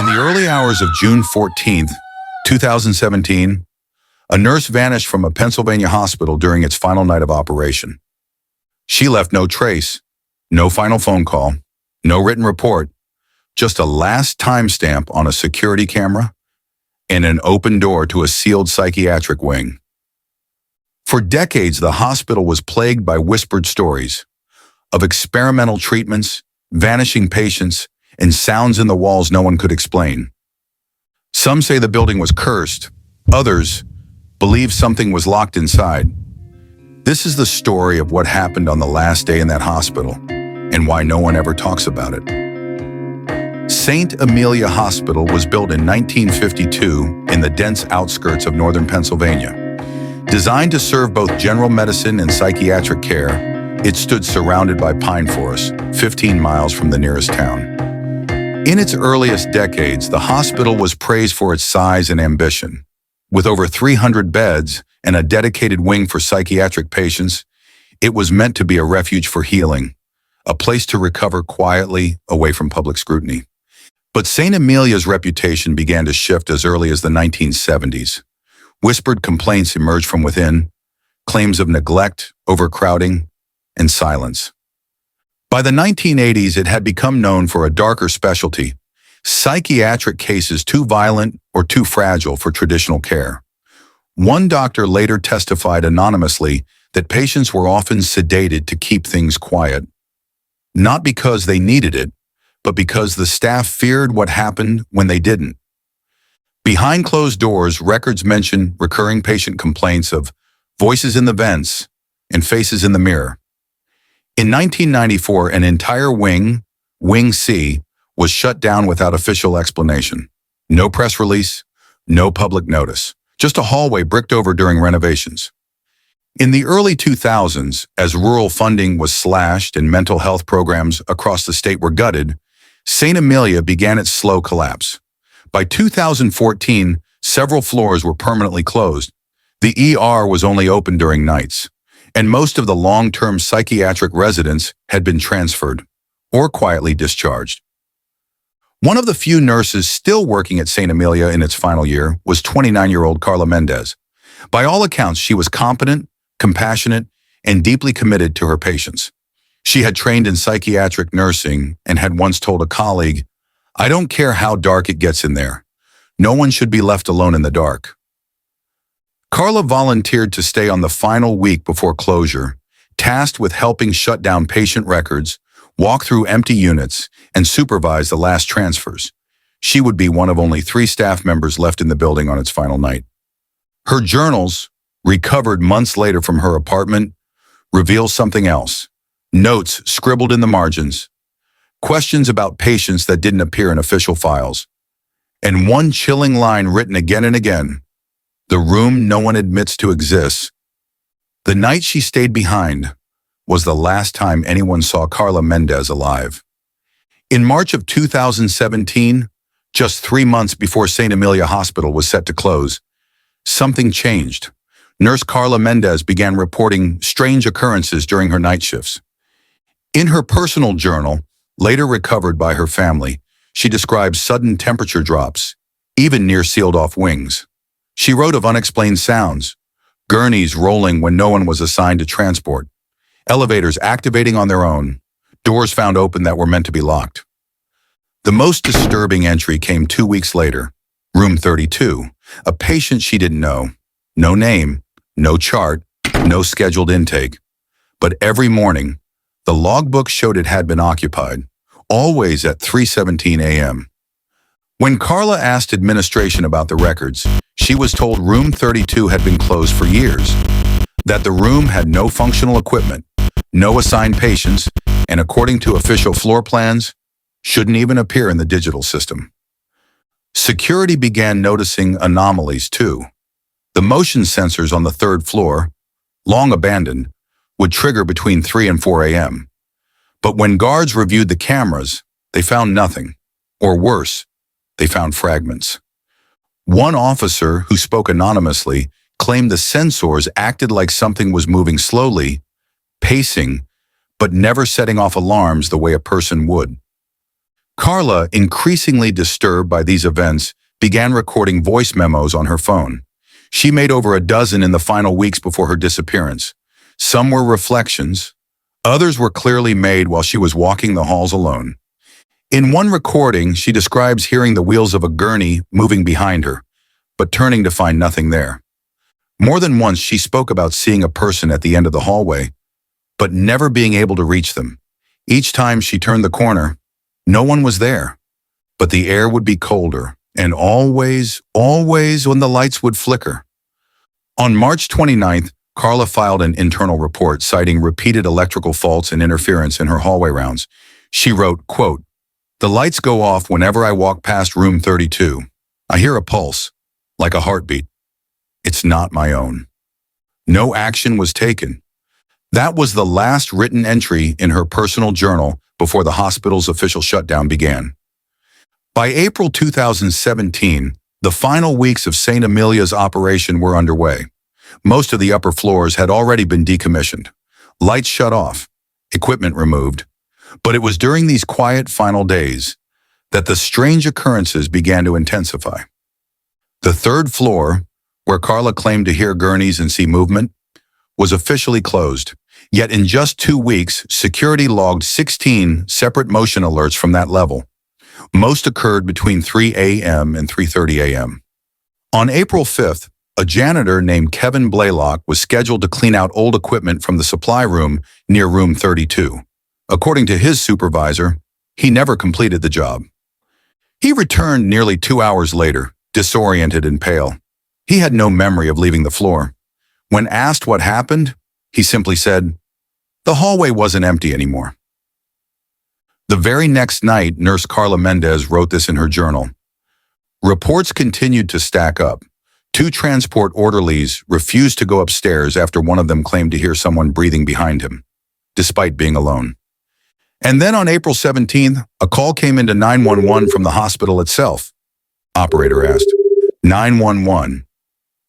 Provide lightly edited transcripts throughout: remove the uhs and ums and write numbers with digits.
In the early hours of June 14th, 2017, a nurse vanished from a Pennsylvania hospital during its final night of operation. She left no trace, no final phone call, no written report, just a last timestamp on a security camera and an open door to a sealed psychiatric wing. For decades, the hospital was plagued by whispered stories of experimental treatments, vanishing patients, and sounds in the walls no one could explain. Some say the building was cursed. Others believe something was locked inside. This is the story of what happened on the last day in that hospital and why no one ever talks about it. St. Amelia Hospital was built in 1952 in the dense outskirts of northern Pennsylvania. Designed to serve both general medicine and psychiatric care, it stood surrounded by pine forests, 15 miles from the nearest town. In its earliest decades, the hospital was praised for its size and ambition. With over 300 beds and a dedicated wing for psychiatric patients, it was meant to be a refuge for healing, a place to recover quietly away from public scrutiny. But St. Amelia's reputation began to shift as early as the 1970s. Whispered complaints emerged from within, claims of neglect, overcrowding, and silence. By the 1980s, it had become known for a darker specialty, psychiatric cases too violent or too fragile for traditional care. One doctor later testified anonymously that patients were often sedated to keep things quiet, not because they needed it, but because the staff feared what happened when they didn't. Behind closed doors, records mention recurring patient complaints of voices in the vents and faces in the mirror. In 1994, an entire wing, Wing C, was shut down without official explanation. No press release, no public notice, just a hallway bricked over during renovations. In the early 2000s, as rural funding was slashed and mental health programs across the state were gutted, St. Amelia began its slow collapse. By 2014, several floors were permanently closed. The ER was only open during nights, and most of the long-term psychiatric residents had been transferred or quietly discharged. One of the few nurses still working at St. Amelia in its final year was 29-year-old Carla Mendez. By all accounts, she was competent, compassionate, and deeply committed to her patients. She had trained in psychiatric nursing and had once told a colleague, "I don't care how dark it gets in there. No one should be left alone in the dark." Carla volunteered to stay on the final week before closure, tasked with helping shut down patient records, walk through empty units, and supervise the last transfers. She would be one of only 3 staff members left in the building on its final night. Her journals, recovered months later from her apartment, reveal something else. Notes scribbled in the margins, questions about patients that didn't appear in official files, and one chilling line written again and again: "The room no one admits to exist." The night she stayed behind was the last time anyone saw Carla Mendez alive. In March of 2017, just 3 months before St. Amelia Hospital was set to close, something changed. Nurse Carla Mendez began reporting strange occurrences during her night shifts. In her personal journal, later recovered by her family, she describes sudden temperature drops, even near sealed-off wings. She wrote of unexplained sounds, gurneys rolling when no one was assigned to transport, elevators activating on their own, doors found open that were meant to be locked. The most disturbing entry came 2 weeks later. Room 32, a patient she didn't know. No name, no chart, no scheduled intake. But every morning, the logbook showed it had been occupied, always at 3:17 a.m. When Carla asked administration about the records, she was told room 32 had been closed for years, that the room had no functional equipment, no assigned patients, and according to official floor plans, shouldn't even appear in the digital system. Security began noticing anomalies too. The motion sensors on the 3rd floor, long abandoned, would trigger between 3 and 4 a.m. But when guards reviewed the cameras, they found nothing. Or worse, they found fragments. One officer, who spoke anonymously, claimed the sensors acted like something was moving slowly, pacing, but never setting off alarms the way a person would. Carla, increasingly disturbed by these events, began recording voice memos on her phone. She made over a dozen in the final weeks before her disappearance. Some were reflections. Others were clearly made while she was walking the halls alone. In one recording, she describes hearing the wheels of a gurney moving behind her, but turning to find nothing there. More than once, she spoke about seeing a person at the end of the hallway, but never being able to reach them. Each time she turned the corner, no one was there, but the air would be colder, and always when the lights would flicker. On March 29th, Carla filed an internal report citing repeated electrical faults and interference in her hallway rounds. She wrote, quote, "The lights go off whenever I walk past room 32. I hear a pulse, like a heartbeat. It's not my own." No action was taken. That was the last written entry in her personal journal before the hospital's official shutdown began. By April 2017, the final weeks of St. Amelia's operation were underway. Most of the upper floors had already been decommissioned, lights shut off, equipment removed. But it was during these quiet final days that the strange occurrences began to intensify. The third floor, where Carla claimed to hear gurneys and see movement, was officially closed. Yet in just 2 weeks, security logged 16 separate motion alerts from that level. Most occurred between 3 a.m. and 3:30 a.m. On April 5th, a janitor named Kevin Blaylock was scheduled to clean out old equipment from the supply room near room 32. According to his supervisor, he never completed the job. He returned nearly 2 hours later, disoriented and pale. He had no memory of leaving the floor. When asked what happened, he simply said, "The hallway wasn't empty anymore." The very next night, Nurse Carla Mendez wrote this in her journal. Reports continued to stack up. 2 transport orderlies refused to go upstairs after one of them claimed to hear someone breathing behind him, despite being alone. And then on April 17th, a call came into 911 from the hospital itself. Operator asked, "911,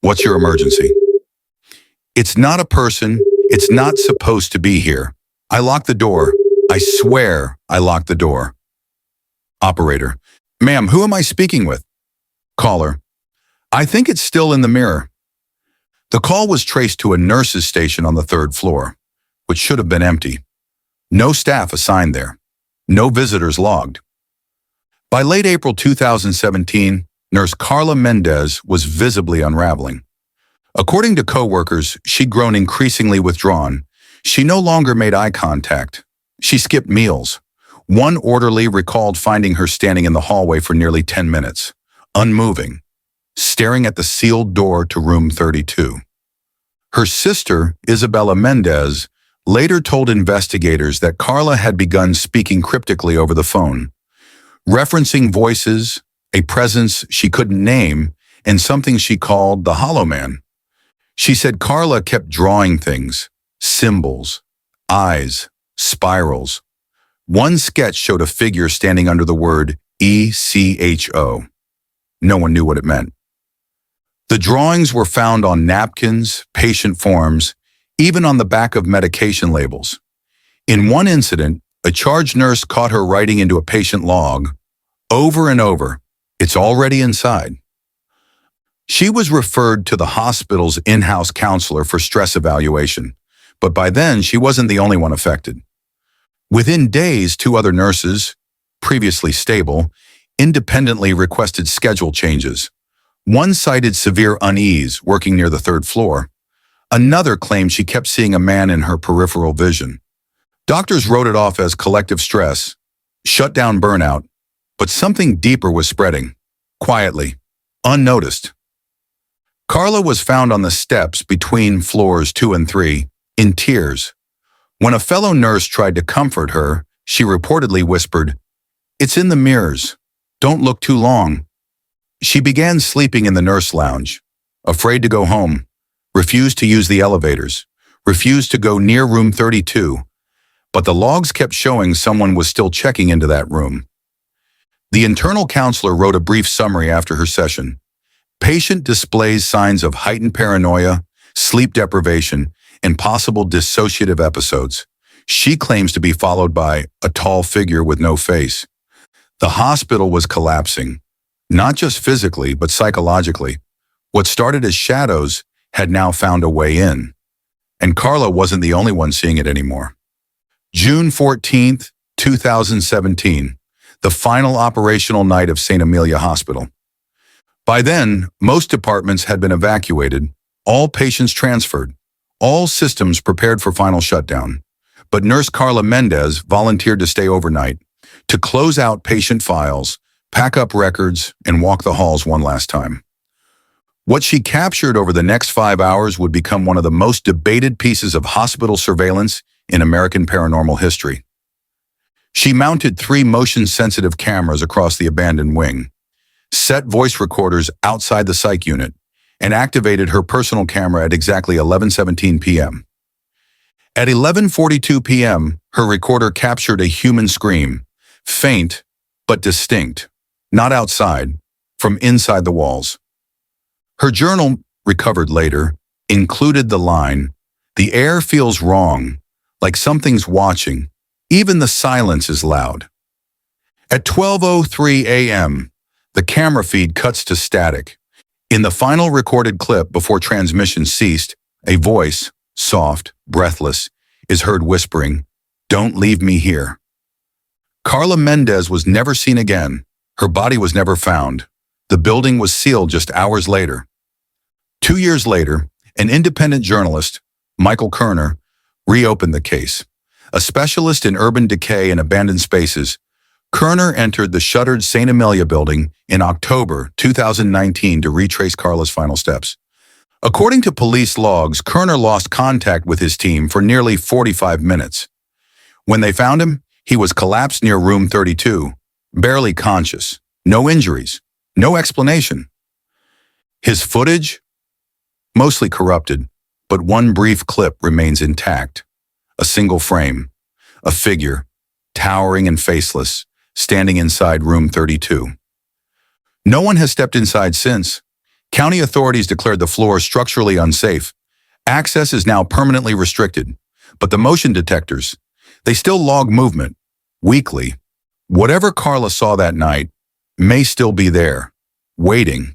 what's your emergency?" "It's not a person. It's not supposed to be here. I locked the door. I swear I locked the door." Operator, "Ma'am, who am I speaking with?" Caller, "I think it's still in the mirror." The call was traced to a nurse's station on the 3rd floor, which should have been empty. No staff assigned there. No visitors logged. By late April 2017, Nurse Carla Mendez was visibly unraveling. According to coworkers, she'd grown increasingly withdrawn. She no longer made eye contact. She skipped meals. One orderly recalled finding her standing in the hallway for nearly 10 minutes, unmoving, staring at the sealed door to room 32. Her sister, Isabella Mendez, later told investigators that Carla had begun speaking cryptically over the phone, referencing voices, a presence she couldn't name, and something she called the Hollow Man. She said Carla kept drawing things, symbols, eyes, spirals. One sketch showed a figure standing under the word ECHO. No one knew what it meant. The drawings were found on napkins, patient forms, even on the back of medication labels. In one incident, a charge nurse caught her writing into a patient log, over and over, "It's already inside." She was referred to the hospital's in-house counselor for stress evaluation, but by then she wasn't the only one affected. Within days, 2 other nurses, previously stable, independently requested schedule changes. One cited severe unease working near the 3rd floor. Another claimed she kept seeing a man in her peripheral vision. Doctors wrote it off as collective stress, shutdown burnout, but something deeper was spreading, quietly, unnoticed. Carla was found on the steps between floors 2 and 3, in tears. When a fellow nurse tried to comfort her, she reportedly whispered, "It's in the mirrors. Don't look too long." She began sleeping in the nurse lounge, afraid to go home, refused to use the elevators, refused to go near room 32, but the logs kept showing someone was still checking into that room. The internal counselor wrote a brief summary after her session. Patient displays signs of heightened paranoia, sleep deprivation, and possible dissociative episodes. She claims to be followed by a tall figure with no face. The hospital was collapsing, not just physically, but psychologically. What started as shadows had now found a way in. And Carla wasn't the only one seeing it anymore. June 14th, 2017, the final operational night of St. Amelia Hospital. By then, most departments had been evacuated, all patients transferred, all systems prepared for final shutdown. But nurse Carla Mendez volunteered to stay overnight, to close out patient files, pack up records, and walk the halls one last time. What she captured over the next 5 hours would become one of the most debated pieces of hospital surveillance in American paranormal history. She mounted 3 motion-sensitive cameras across the abandoned wing, set voice recorders outside the psych unit, and activated her personal camera at exactly 11:17 p.m. At 11:42 p.m., her recorder captured a human scream, faint but distinct, not outside, from inside the walls. Her journal, recovered later, included the line, "The air feels wrong, like something's watching. Even the silence is loud." At 12:03 a.m., the camera feed cuts to static. In the final recorded clip before transmission ceased, a voice, soft, breathless, is heard whispering, "Don't leave me here." Carla Mendez was never seen again. Her body was never found. The building was sealed just hours later. 2 years later, an independent journalist, Michael Kerner, reopened the case. A specialist in urban decay and abandoned spaces, Kerner entered the shuttered St. Amelia building in October 2019 to retrace Carla's final steps. According to police logs, Kerner lost contact with his team for nearly 45 minutes. When they found him, he was collapsed near room 32, barely conscious, no injuries, no explanation. His footage? Mostly corrupted, but one brief clip remains intact. A single frame, a figure, towering and faceless, standing inside room 32. No one has stepped inside since. County authorities declared the floor structurally unsafe. Access is now permanently restricted, but the motion detectors, they still log movement, weekly. Whatever Carla saw that night may still be there, waiting.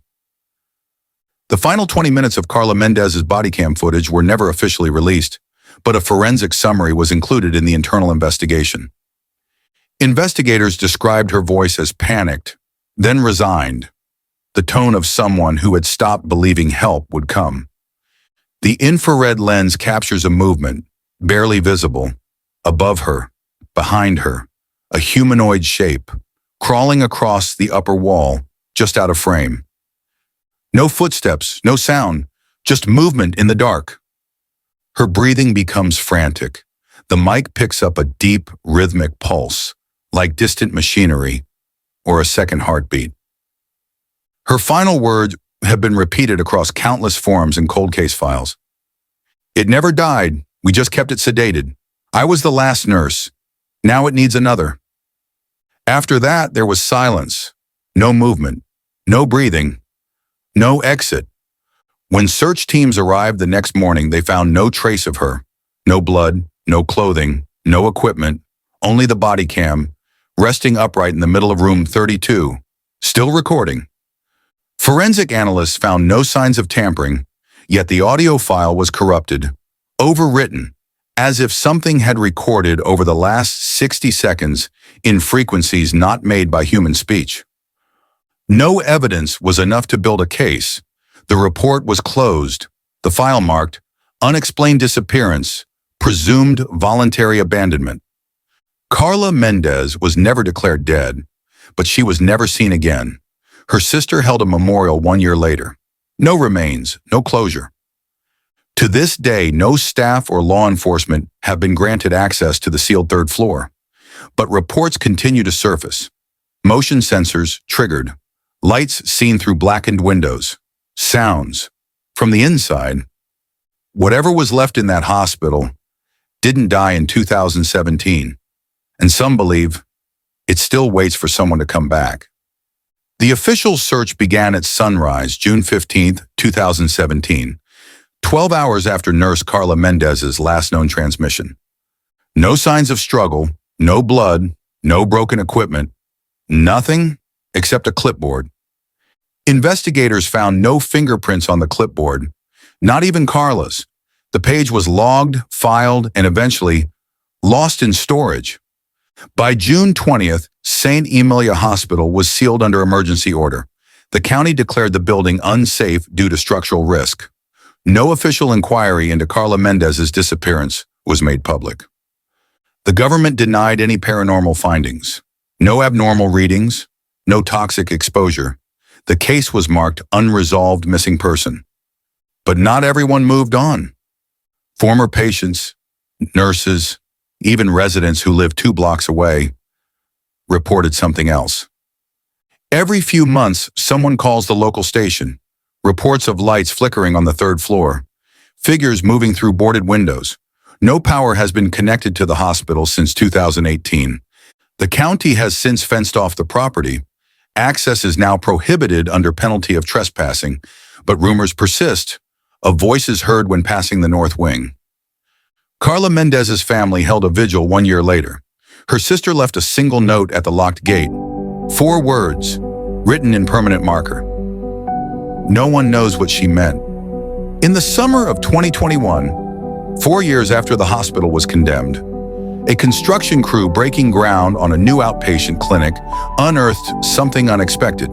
The final 20 minutes of Carla Mendez's body cam footage were never officially released, but a forensic summary was included in the internal investigation. Investigators described her voice as panicked, then resigned, the tone of someone who had stopped believing help would come. The infrared lens captures a movement, barely visible, above her, behind her, a humanoid shape, crawling across the upper wall, just out of frame. No footsteps, no sound, just movement in the dark. Her breathing becomes frantic. The mic picks up a deep, rhythmic pulse, like distant machinery or a second heartbeat. Her final words have been repeated across countless forums and cold case files. "It never died, we just kept it sedated. I was the last nurse. Now it needs another." After that, there was silence, no movement, no breathing, no exit. When search teams arrived the next morning, they found no trace of her. No blood, no clothing, no equipment, only the body cam, resting upright in the middle of room 32, still recording. Forensic analysts found no signs of tampering, yet the audio file was corrupted, overwritten, as if something had recorded over the last 60 seconds in frequencies not made by human speech. No evidence was enough to build a case. The report was closed, the file marked, "Unexplained disappearance, presumed voluntary abandonment." Carla Mendez was never declared dead, but she was never seen again. Her sister held a memorial 1 year later. No remains, no closure. To this day, no staff or law enforcement have been granted access to the sealed third floor. But reports continue to surface. Motion sensors triggered, lights seen through blackened windows, sounds from the inside. Whatever was left in that hospital didn't die in 2017, and some believe it still waits for someone to come back. The official search began at sunrise, June 15, 2017, 12 hours after nurse Carla Mendez's last known transmission. No signs of struggle, no blood, no broken equipment, Nothing except a clipboard. Investigators found no fingerprints on the clipboard, not even Carla's. The page was logged, filed, and eventually lost in storage. By June 20th, St. Emilia Hospital was sealed under emergency order. The county declared the building unsafe due to structural risk. No official inquiry into Carla Mendez's disappearance was made public. The government denied any paranormal findings. No abnormal readings, no toxic exposure. The case was marked unresolved missing person. But not everyone moved on. Former patients, nurses, even residents who lived 2 blocks away reported something else. Every few months, someone calls the local station, reports of lights flickering on the 3rd floor, figures moving through boarded windows. No power has been connected to the hospital since 2018. The county has since fenced off the property. Access is now prohibited under penalty of trespassing, but rumors persist of voices heard when passing the north wing. Carla Mendez's family held a vigil 1 year later. Her sister left a single note at the locked gate. 4 words, written in permanent marker. No one knows what she meant. In the summer of 2021, 4 years after the hospital was condemned, a construction crew breaking ground on a new outpatient clinic unearthed something unexpected.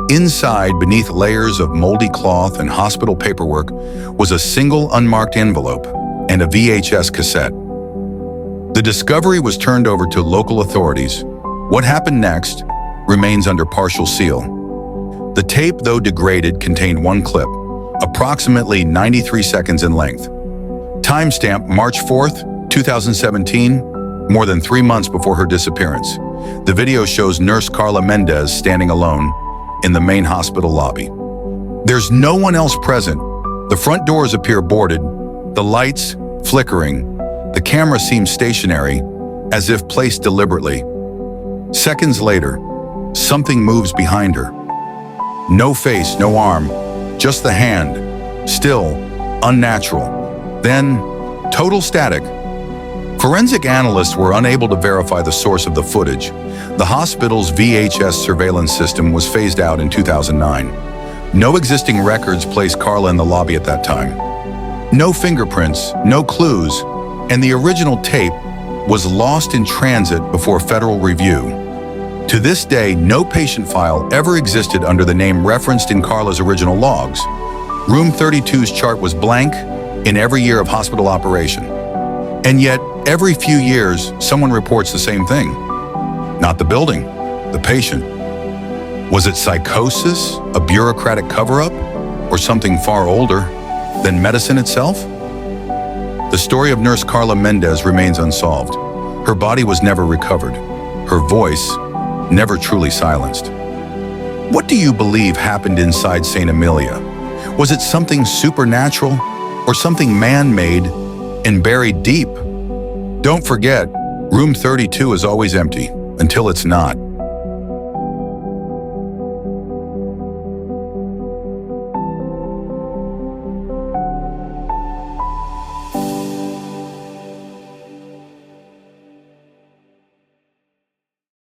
Inside, beneath layers of moldy cloth and hospital paperwork, was a single unmarked envelope and a VHS cassette. The discovery was turned over to local authorities. What happened next remains under partial seal. The tape, though degraded, contained 1 clip, approximately 93 seconds in length. Timestamp March 4th, 2017, more than 3 months before her disappearance. The video shows nurse Carla Mendez standing alone in the main hospital lobby. There's no one else present. The front doors appear boarded, the lights flickering. The camera seems stationary, as if placed deliberately. Seconds later, something moves behind her. No face, no arm, just the hand, still, unnatural. Then, total static. Forensic analysts were unable to verify the source of the footage. The hospital's VHS surveillance system was phased out in 2009. No existing records placed Carla in the lobby at that time. No fingerprints, no clues, and the original tape was lost in transit before federal review. To this day, no patient file ever existed under the name referenced in Carla's original logs. Room 32's chart was blank in every year of hospital operation. And yet, every few years, someone reports the same thing. Not the building, the patient. Was it psychosis, a bureaucratic cover-up, or something far older than medicine itself? The story of nurse Carla Mendez remains unsolved. Her body was never recovered. Her voice never truly silenced. What do you believe happened inside St. Emilia? Was it something supernatural or something man-made and buried deep? Don't forget, room 32 is always empty until it's not.